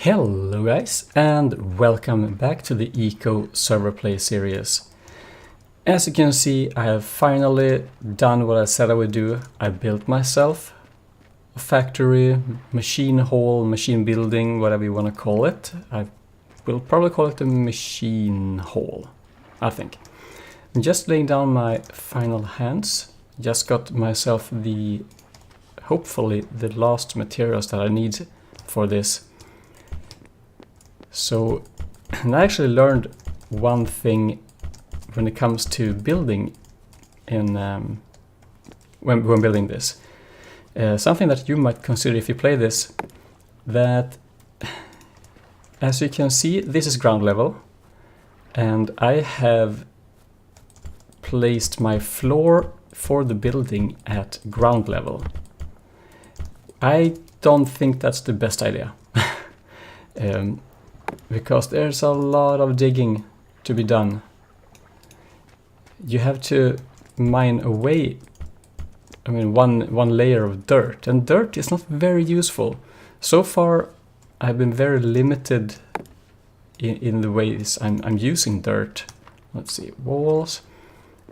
Hello guys, and welcome back to the Eco Server Play series. As you can see, I have finally done what I said I would do. I built myself a factory, machine hall, machine building, whatever you want to call it. I will probably call it a machine hall, I think. I'm just laying down my final hands. Just got myself hopefully the last materials that I need for this. So, and I actually learned one thing when it comes to building in when building this. Something that you might consider if you play this, that as you can see, this is ground level, and I have placed my floor for the building at ground level. I don't think that's the best idea. Because there's a lot of digging to be done. You have to mine away, one layer of dirt, and dirt is not very useful. So far, I've been very limited in the ways I'm using dirt. Let's see, walls.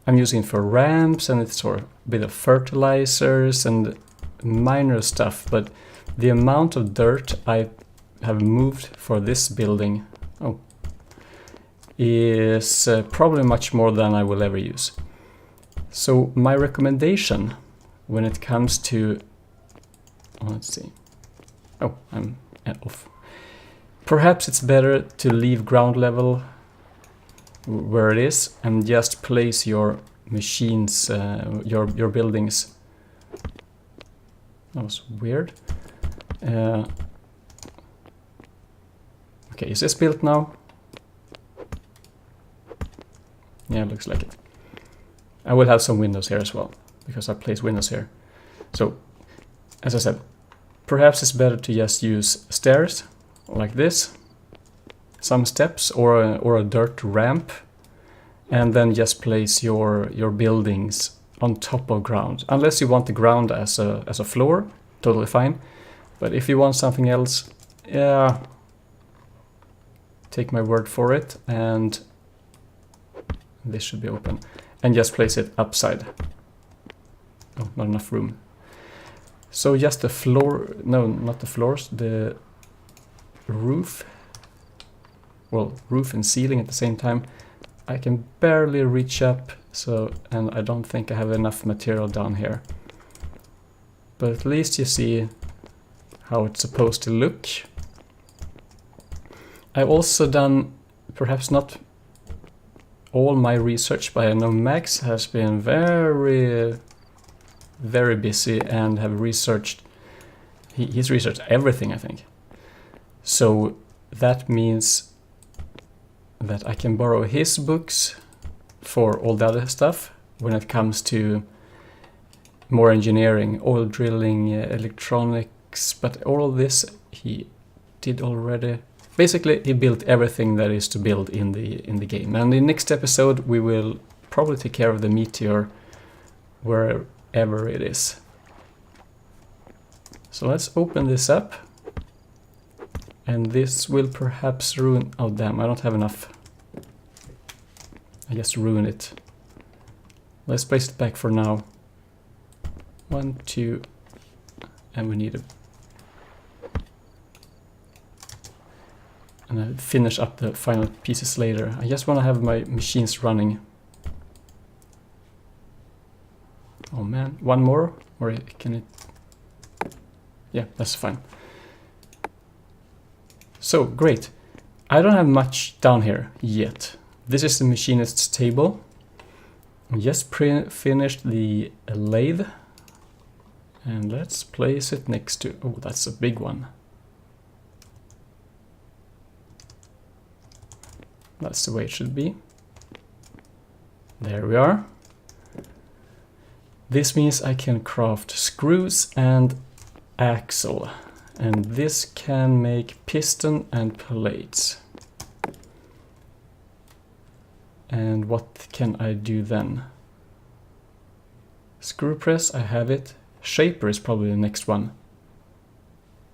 I'm using it for ramps, and it's for a bit of fertilizers and minor stuff, but the amount of dirt I have moved for this building is probably much more than I will ever use. So my recommendation when it comes to let's see, I'm off. Perhaps it's better to leave ground level where it is and just place your machines, your buildings. That was weird. Okay, is this built now? Yeah, it looks like it. I will have some windows here as well, because I placed windows here. So, as I said, perhaps it's better to just use stairs, like this, some steps, or a dirt ramp, and then just place your buildings on top of ground. Unless you want the ground as a floor, totally fine. But if you want something else, yeah, take my word for it, and this should be open, and just place it upside. Oh, not enough room. So just the floor, no, not the floors, the roof. Well, roof and ceiling at the same time. I can barely reach up, so, and I don't think I have enough material down here. But at least you see how it's supposed to look. I've also done, perhaps not all my research, but I know Max has been very, very busy and have researched, he's researched everything, I think. So that means that I can borrow his books for all the other stuff when it comes to more engineering, oil drilling, electronics, but all of this he did already. Basically, he built everything that is to build in the game. And in the next episode, we will probably take care of the meteor wherever it is. So let's open this up. And this will perhaps ruin... Oh, damn, I don't have enough. I just ruined it. Let's place it back for now. 1, 2, and we need a... And I'll finish up the final pieces later. I just want to have my machines running. Oh man, one more? Or can it... Yeah, that's fine. So, great. I don't have much down here yet. This is the machinist's table. I just finished the lathe. And let's place it next to... Oh, that's a big one. That's the way it should be. There we are. This means I can craft screws and axle. And this can make piston and plates. And what can I do then? Screw press, I have it. Shaper is probably the next one.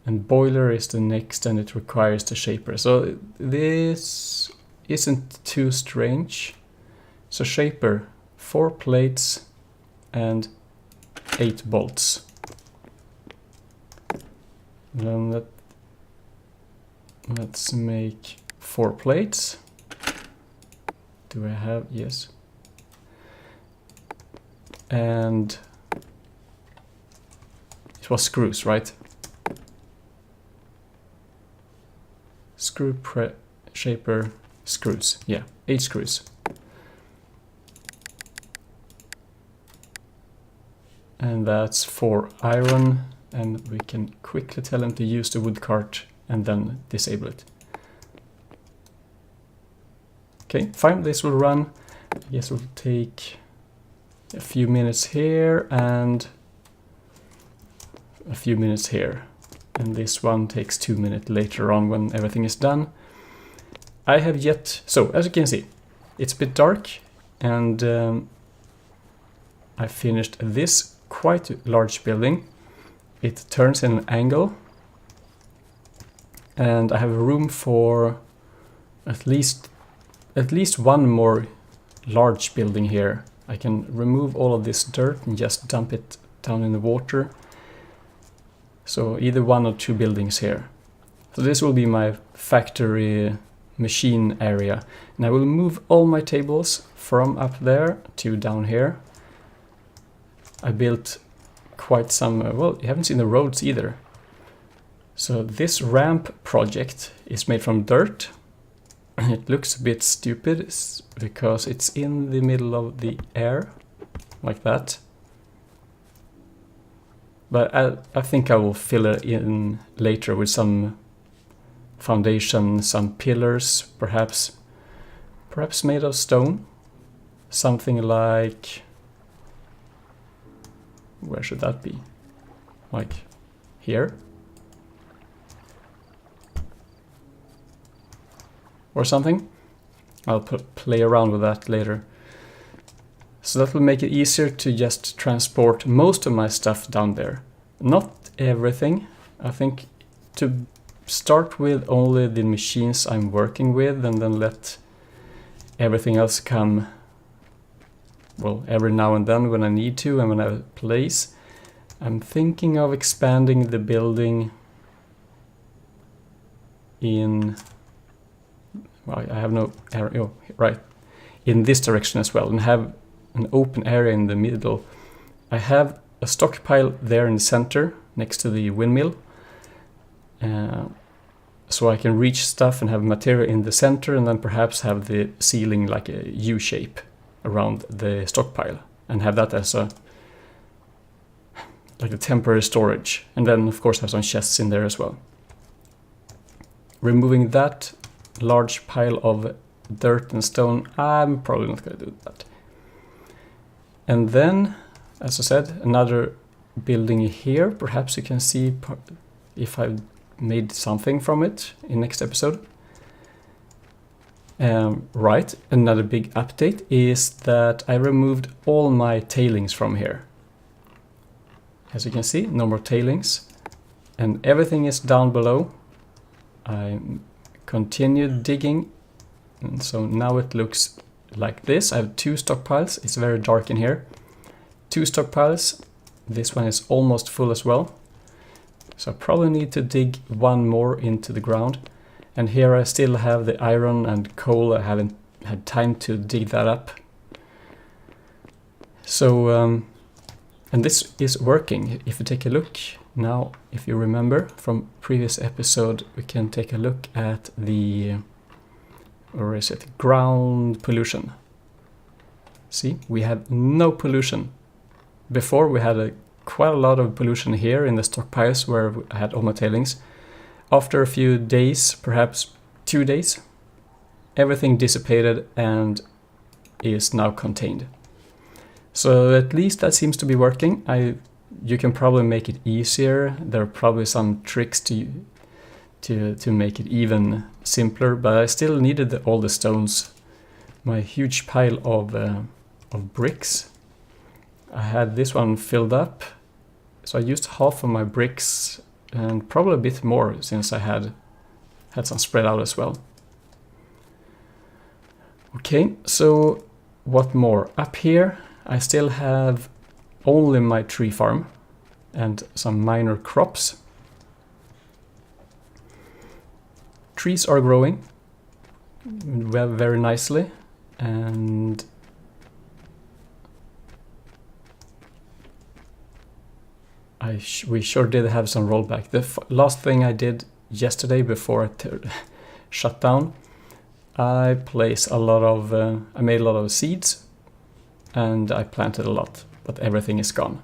and boiler is the next, and it requires the shaper. So this isn't too strange. So shaper, 4 plates and 8 bolts. Then let's make 4 plates. Do I have? Yes. And it was screws, right? Screw shaper screws. Yeah, 8 screws. And that's 4 iron, and we can quickly tell him to use the wood cart and then disable it. Okay, fine, this will run. I guess we'll take a few minutes here and a few minutes here. And this one takes 2 minutes later on when everything is done. I have yet, so as you can see, it's a bit dark, and I finished this quite large building. It turns in an angle, and I have room for at least one more large building here. I can remove all of this dirt and just dump it down in the water. So either 1 or 2 buildings here. So this will be my factory machine area. And I will move all my tables from up there to down here. I built quite some, well, you haven't seen the roads either. So this ramp project is made from dirt. It looks a bit stupid because it's in the middle of the air, like that. But I think I will fill it in later with some foundation, some pillars, perhaps made of stone. Something like, where should that be? Like here? Or something. I'll play around with that later. So that will make it easier to just transport most of my stuff down there. Not everything. I think to start with only the machines I'm working with, and then let everything else come, well, every now and then when I need to and when I have a place. I'm thinking of expanding the building in, well, I have no area, oh, right, in this direction as well, and have an open area in the middle. I have a stockpile there in the center next to the windmill, so I can reach stuff and have material in the center, and then perhaps have the ceiling like a U shape around the stockpile, and have that as a like a temporary storage, and then of course have some chests in there as well. Removing that large pile of dirt and stone, I'm probably not going to do that. And then, as I said, another building here. Perhaps you can see if I've made something from it in next episode. Right, another big update is that I removed all my tailings from here. As you can see, no more tailings. And everything is down below. I continued digging, and so now it looks like this. I have 2 stockpiles. It's very dark in here. 2 stockpiles. This one is almost full as well. So I probably need to dig 1 more into the ground. And here I still have the iron and coal. I haven't had time to dig that up. So, and this is working. If you take a look now, if you remember from previous episode, we can take a look at the, or is it ground pollution? See, we have no pollution. Before we had quite a lot of pollution here in the stockpiles where I had all my tailings. After a few days, perhaps 2 days, everything dissipated and is now contained. So at least that seems to be working. You can probably make it easier. There are probably some tricks to make it even simpler, but I still needed all the stones. My huge pile of bricks. I had this one filled up, so I used half of my bricks and probably a bit more since I had some spread out as well. Okay, so what more? Up here I still have only my tree farm and some minor crops. Trees are growing very nicely, and we sure did have some rollback. The last thing I did yesterday before I shut down, I placed a lot of, I made a lot of seeds and I planted a lot, but everything is gone.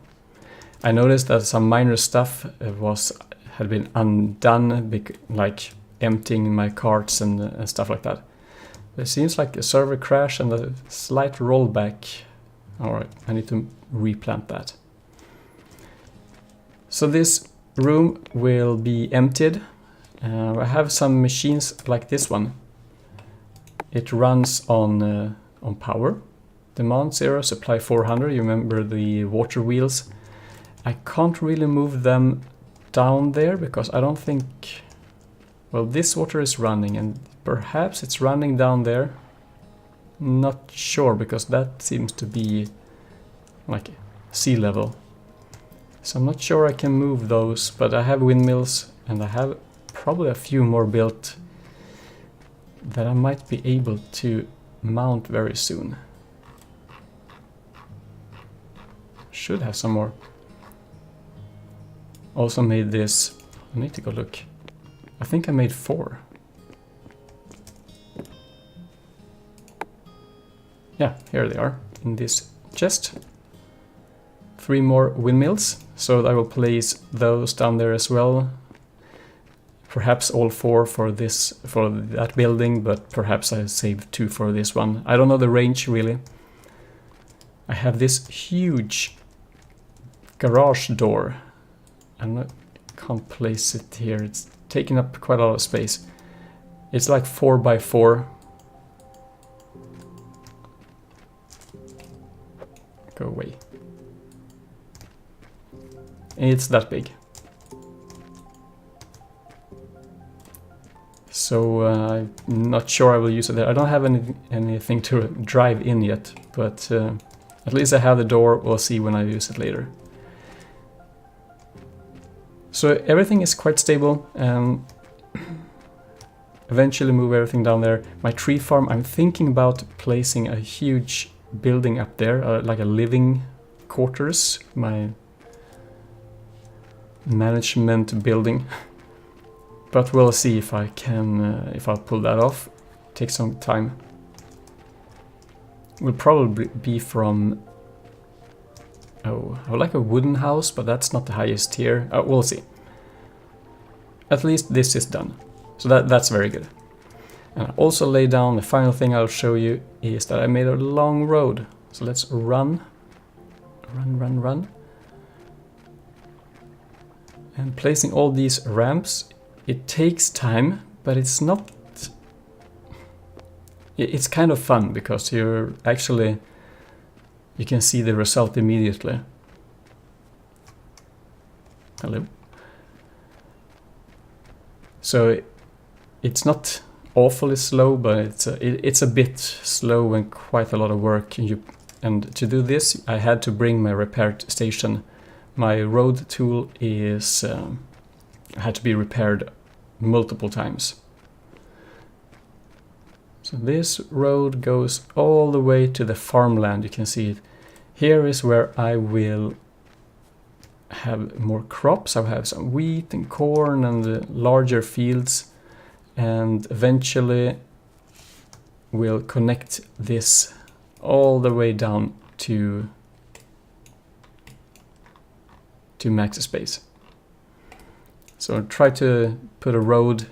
I noticed that some minor stuff had been undone, like emptying my carts and stuff like that. It seems like a server crash and a slight rollback. Alright, I need to replant that. So this room will be emptied. I have some machines like this one. It runs on power. Demand 0, supply 400. You remember the water wheels. I can't really move them down there because I don't think... Well, this water is running and perhaps it's running down there. Not sure because that seems to be like sea level. So I'm not sure I can move those, but I have windmills and I have probably a few more built that I might be able to mount very soon. Should have some more. Also made this, I need to go look. I think I made 4. Yeah, here they are in this chest. 3 more windmills, so I will place those down there as well. Perhaps all 4 for that building, but perhaps I save 2 for this one. I don't know the range really. I have this huge garage door. I can't place it here. It's taking up quite a lot of space. It's like 4 by 4. Go away. It's that big. So I'm not sure I will use it there. I don't have anything to drive in yet, but at least I have the door. We'll see when I use it later. So everything is quite stable. Eventually move everything down there. My tree farm, I'm thinking about placing a huge building up there, like a living quarters, my management building. But we'll see if I can, if I'll pull that off. Take some time. Will probably be from... Oh, I would like a wooden house, but that's not the highest tier. We'll see. At least this is done. So that's very good. And I also lay down, the final thing I'll show you is that I made a long road. So let's run. Run. And placing all these ramps, it takes time, but it's not... It's kind of fun because you're actually... You can see the result immediately. Hello. So it's not awfully slow, but it's a bit slow and quite a lot of work. And to do this, I had to bring my repair station. My road tool is had to be repaired multiple times. So this road goes all the way to the farmland. You can see it. Here is where I will have more crops. I'll have some wheat and corn and larger fields, and eventually we'll connect this all the way down to max space. So I'll try to put a road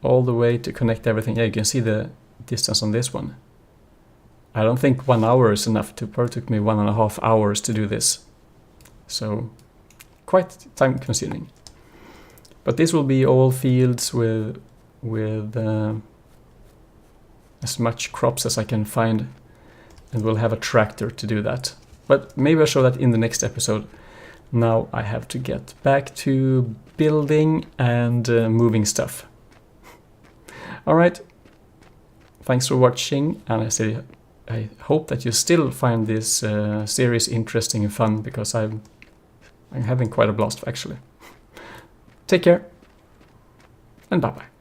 all the way to connect everything. Yeah, you can see the distance on this one. I don't think 1 hour is enough. It took me 1.5 hours to do this. So quite time consuming. But this will be all fields with as much crops as I can find, and we'll have a tractor to do that. But maybe I'll show that in the next episode. Now I have to get back to building and moving stuff. Alright, thanks for watching, and I hope that you still find this series interesting and fun, because I'm having quite a blast actually. Take care, and bye bye.